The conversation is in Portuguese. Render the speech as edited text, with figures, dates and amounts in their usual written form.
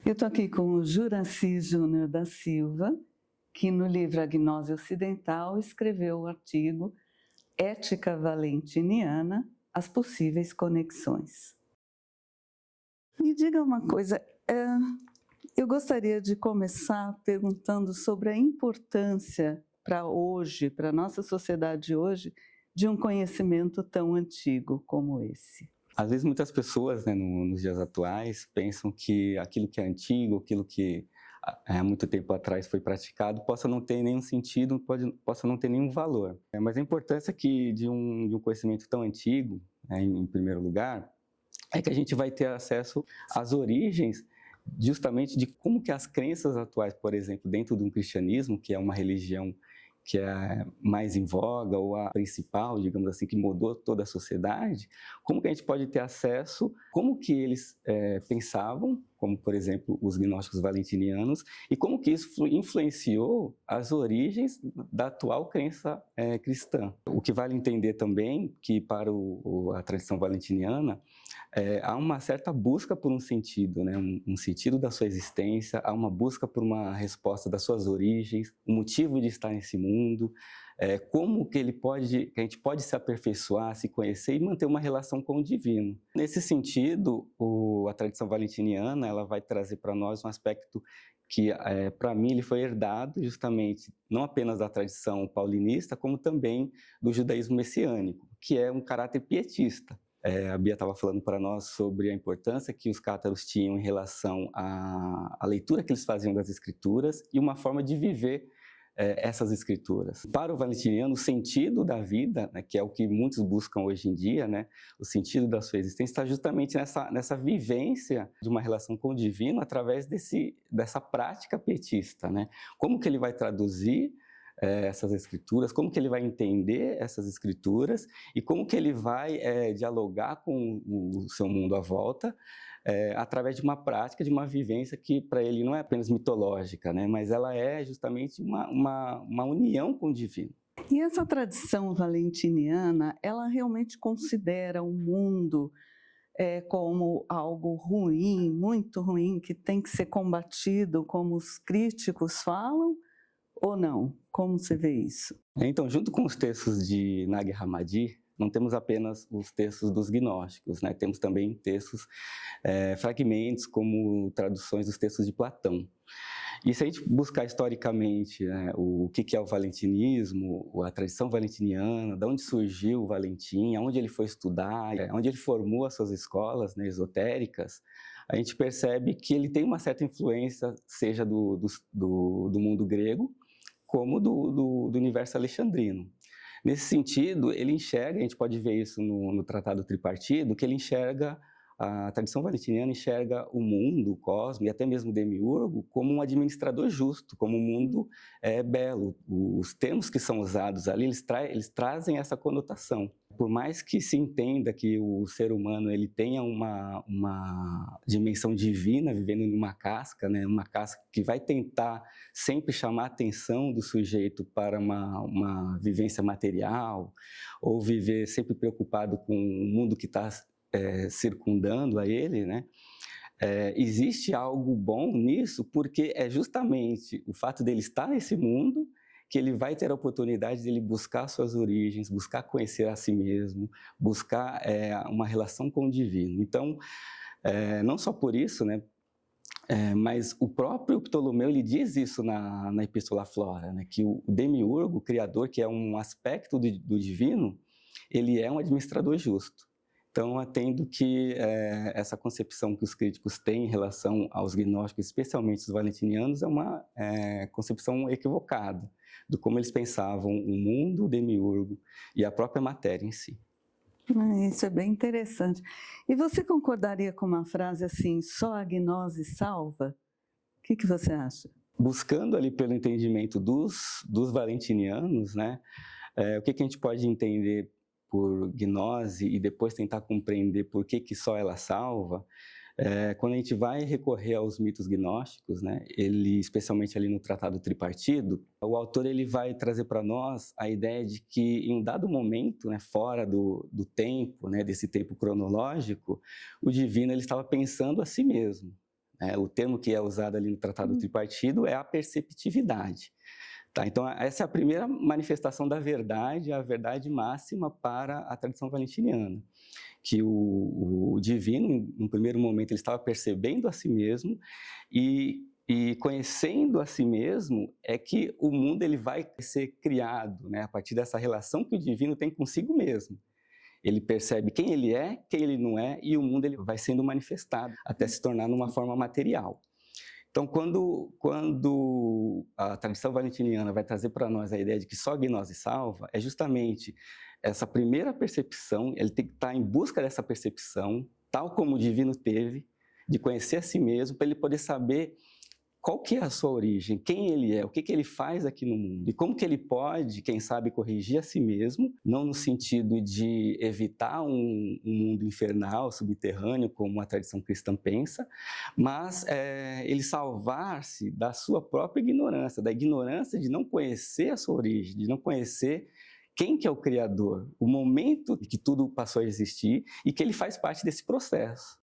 Eu estou aqui com o Juracy Júnior da Silva, que no livro A Gnose Ocidental escreveu o artigo Ética Valentiniana, as possíveis conexões. Me diga uma coisa, eu gostaria de começar perguntando sobre a importância para hoje, para a nossa sociedade hoje, de um conhecimento tão antigo como esse. Às vezes muitas pessoas, né, nos dias atuais, pensam que aquilo que é antigo, aquilo que há muito tempo atrás foi praticado, possa não ter nenhum sentido, possa não ter nenhum valor. Mas a importância de um conhecimento tão antigo, né, em primeiro lugar, é que a gente vai ter acesso às origens justamente de como que as crenças atuais, por exemplo, dentro de um cristianismo, que é uma religião que é mais em voga, ou a principal, digamos assim, que mudou toda a sociedade, como que a gente pode ter acesso, como que eles pensavam, como, por exemplo, os gnósticos valentinianos, e como que isso influenciou as origens da atual crença cristã. O que vale entender também que para a tradição valentiniana, há uma certa busca por um sentido, né? Um sentido da sua existência, há uma busca por uma resposta das suas origens, o motivo de estar nesse mundo, como que a gente pode se aperfeiçoar, se conhecer e manter uma relação com o divino. Nesse sentido, a tradição valentiniana ela vai trazer para nós um aspecto que, para mim, ele foi herdado justamente não apenas da tradição paulinista, como também do judaísmo messiânico, que é um caráter pietista. A Bia estava falando para nós sobre a importância que os cátaros tinham em relação à leitura que eles faziam das escrituras e uma forma de viver essas escrituras. Para o valentiniano, o sentido da vida, né, que é o que muitos buscam hoje em dia, né, o sentido da sua existência, está justamente nessa vivência de uma relação com o divino através dessa prática pietista, né? Como que ele vai traduzir essas escrituras, como que ele vai entender essas escrituras e como que ele vai dialogar com o seu mundo à volta através de uma prática, de uma vivência que para ele não é apenas mitológica, né, mas ela é justamente uma união com o divino. E essa tradição valentiniana, ela realmente considera o mundo como algo ruim, muito ruim, que tem que ser combatido, como os críticos falam, ou não? Como você vê isso? Então, junto com os textos de Nag Hammadi, não temos apenas os textos dos gnósticos, né? Temos também textos, fragmentos, como traduções dos textos de Platão. E se a gente buscar historicamente, né, o que é o valentinismo, a tradição valentiniana, de onde surgiu o Valentim, aonde ele foi estudar, onde ele formou as suas escolas, né, esotéricas, a gente percebe que ele tem uma certa influência, seja do mundo grego, como do universo alexandrino. Nesse sentido, ele enxerga, a gente pode ver isso no Tratado Tripartido, que ele enxerga, a tradição valentiniana enxerga o mundo, o cosmos e até mesmo o demiurgo como um administrador justo, como um mundo belo. Os termos que são usados ali, eles trazem essa conotação. Por mais que se entenda que o ser humano ele tenha uma dimensão divina vivendo numa casca, né, uma casca que vai tentar sempre chamar a atenção do sujeito para uma vivência material, ou viver sempre preocupado com o mundo que está circundando a ele, né? Existe algo bom nisso, porque é justamente o fato dele estar nesse mundo que ele vai ter a oportunidade de ele buscar suas origens, buscar conhecer a si mesmo, buscar uma relação com o divino. Então, não só por isso, né? Mas o próprio Ptolomeu ele diz isso na Epístola Flora, né? Que o demiurgo, o criador, que é um aspecto do divino, ele é um administrador justo. Então, atendo que essa concepção que os críticos têm em relação aos gnósticos, especialmente os valentinianos, é uma concepção equivocada do como eles pensavam o mundo, o demiurgo e a própria matéria em si. Isso é bem interessante. E você concordaria com uma frase assim, só a gnose salva? O que você acha? Buscando ali pelo entendimento dos valentinianos, né, o que a gente pode entender por gnose e depois tentar compreender por que só ela salva, quando a gente vai recorrer aos mitos gnósticos, né, especialmente ali no Tratado Tripartido, o autor ele vai trazer para nós a ideia de que em um dado momento, né, fora do tempo, né, desse tempo cronológico, o divino ele estava pensando a si mesmo. O termo que é usado ali no Tratado Tripartido é a perceptividade. Tá, então, essa é a primeira manifestação da verdade, a verdade máxima para a tradição valentiniana, que o divino, em um primeiro momento, ele estava percebendo a si mesmo e conhecendo a si mesmo é que o mundo ele vai ser criado, né, a partir dessa relação que o divino tem consigo mesmo. Ele percebe quem ele não é, e o mundo ele vai sendo manifestado até se tornar numa forma material. Então, quando a tradição valentiniana vai trazer para nós a ideia de que só a gnose salva, é justamente essa primeira percepção, ele tem que estar em busca dessa percepção, tal como o divino teve, de conhecer a si mesmo, para ele poder saber qual que é a sua origem, quem ele é, o que ele faz aqui no mundo, e como que ele pode, quem sabe, corrigir a si mesmo, não no sentido de evitar um mundo infernal, subterrâneo, como a tradição cristã pensa, mas ele salvar-se da sua própria ignorância, da ignorância de não conhecer a sua origem, de não conhecer quem que é o Criador, o momento que tudo passou a existir e que ele faz parte desse processo.